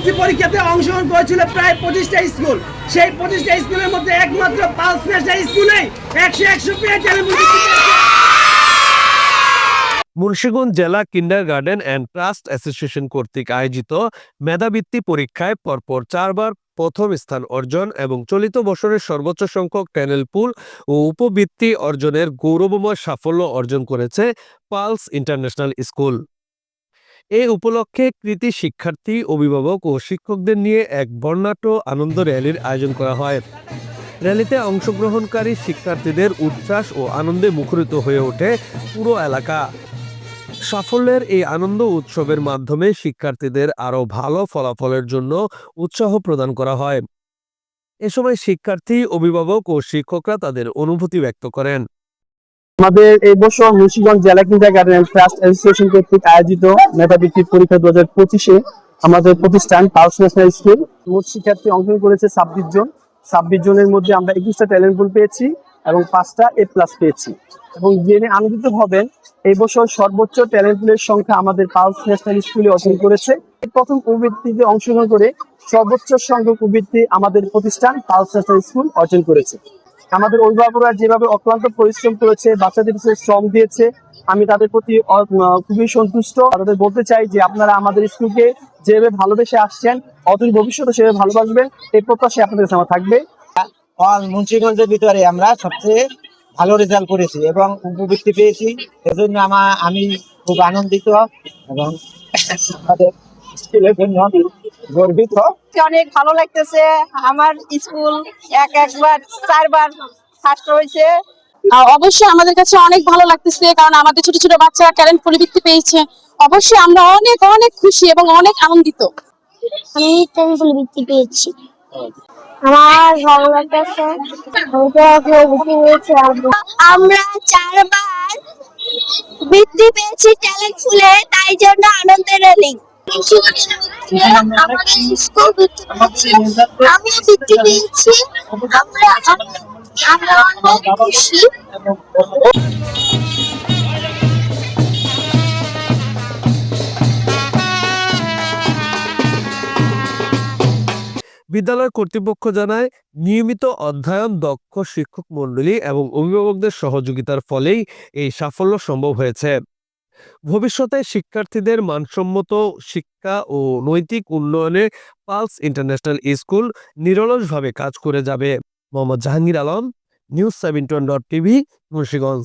মেধাবৃত্তি পরীক্ষাতে অংশগ্রহণ করেছিল প্রায় 25টা স্কুল। সেই 25টা স্কুলের মধ্যে একমাত্র পালস ন্যাশনাল স্কুলেই 100 পেয়ে চ্যালেঞ্জ। মুন্সিগঞ্জ জেলা কিন্ডারগার্টেন অ্যান্ড ট্রাস্ট অ্যাসোসিয়েশন কর্তৃক আয়োজিত মেধাবৃত্তি পরীক্ষায় পরপর 4 বার প্রথম স্থান অর্জন এবং চলিত বছরের সর্বোচ্চ সংখ্যক প্যানেল পুল ও উপবৃত্তি অর্জনের গৌরবময় সাফল্য অর্জন করেছে পালস ইন্টারন্যাশনাল স্কুল। এ উপলক্ষে কৃতি শিক্ষার্থী, অভিভাবক ও শিক্ষকদের নিয়ে এক বর্ণাঢ্য আনন্দ র্যালির আয়োজন করা হয়। র্যালিতে অংশগ্রহণকারী শিক্ষার্থীদের উচ্ছ্বাস ও আনন্দে মুখরিত হয়ে ওঠে পুরো এলাকা। সাফল্যের এই আনন্দ উৎসবের মাধ্যমে শিক্ষার্থীদের আরও ভালো ফলাফলের জন্য উৎসাহ প্রদান করা হয়। এ সময় শিক্ষার্থী, অভিভাবক ও শিক্ষকরা তাদের অনুভূতি ব্যক্ত করেন। আমাদের এই বছর মুন্সিগঞ্জ জেলা কিন্ডারগার্টেন অ্যান্ড ট্রাস্ট অ্যাসোসিয়েশন কর্তৃক আয়োজিত মেধাবৃত্তি পরীক্ষা 2025-এ আমাদের প্রতিষ্ঠান পালস ন্যাশনাল স্কুল মোট শিক্ষার্থী অংশগ্রহণ করেছে 26 জন। 26 জনের মধ্যে আমরা 21টা ট্যালেন্ট পুল পেয়েছি এবং 5টা A+ পেয়েছি। এবং জেনে আনন্দিত হবেন, এই বছর সর্বোচ্চ ট্যালেন্ট পুলের সংখ্যা আমাদের পালস ন্যাশনাল স্কুলে অর্জন করেছে। প্রথম প্রবৃত্তিতে অংশগ্রহণ করে সর্বোচ্চ সংখ্যক প্রবৃত্তি আমাদের প্রতিষ্ঠান পালস ন্যাশনাল স্কুল অর্জন করেছে। আমাদের অভিভাবকরা যেভাবে অক্লান্ত পরিশ্রম করেছে, বাচ্চাদের পিছনে শ্রম দিয়েছে, আমি তাদের প্রতি খুবই সন্তুষ্ট। তাদের বলতে চাই যে আপনারা আমাদের স্কুলকে যেভাবে ভালোবেসে আসছেন, অদূর ভবিষ্যতে সেভাবে ভালোবাসবেন, এই প্রত্যাশা আপনাদের কাছে আমার থাকবে। মুন্সিগঞ্জের ভিতরে আমরা সবচেয়ে ভালো রেজাল্ট করেছি এবং উপবৃত্তি পেয়েছি। এজন্য আমি খুব আনন্দিত এবং স্কুলের জন্য গর্বিত। অনেক ভালো লাগতেছে। আমার স্কুল একবার 4 বার ফার্স্ট হয়েছে। অবশ্যই আমাদের কাছে অনেক ভালো লাগতেছে, কারণ আমাদের ছোট ছোট বাচ্চারা ট্যালেন্ট পরিবৃত্তি পেয়েছে। অবশ্যই আমরা অনেক অনেক খুশি এবং অনেক আনন্দিত। আমি ট্যালেন্ট পরিবৃত্তি পেয়েছি, আমার ভালো লাগতেছে। আমরা 4 বার বৃত্তি পেয়েছি ট্যালেন্ট ফুলে, তাই জন্য আনন্দের র্যালি। আমিও বৃত্তি পেয়েছি, আমরা অনেক খুশি। বিদ্যালয় কর্তৃপক্ষ জানায়, নিয়মিত অধ্যয়ন, দক্ষ শিক্ষক মণ্ডলী এবং অভিভাবকদের সহযোগিতার ফলেই এই সাফল্য সম্ভব হয়েছে। ভবিষ্যতে শিক্ষার্থীদের মানসম্মত শিক্ষা ও নৈতিক উন্নয়নে পালস ইন্টারন্যাশনাল স্কুল নিরলসভাবে কাজ করে যাবে। Mohammad Jahangir Alam, news 71.tv, Munshiganj.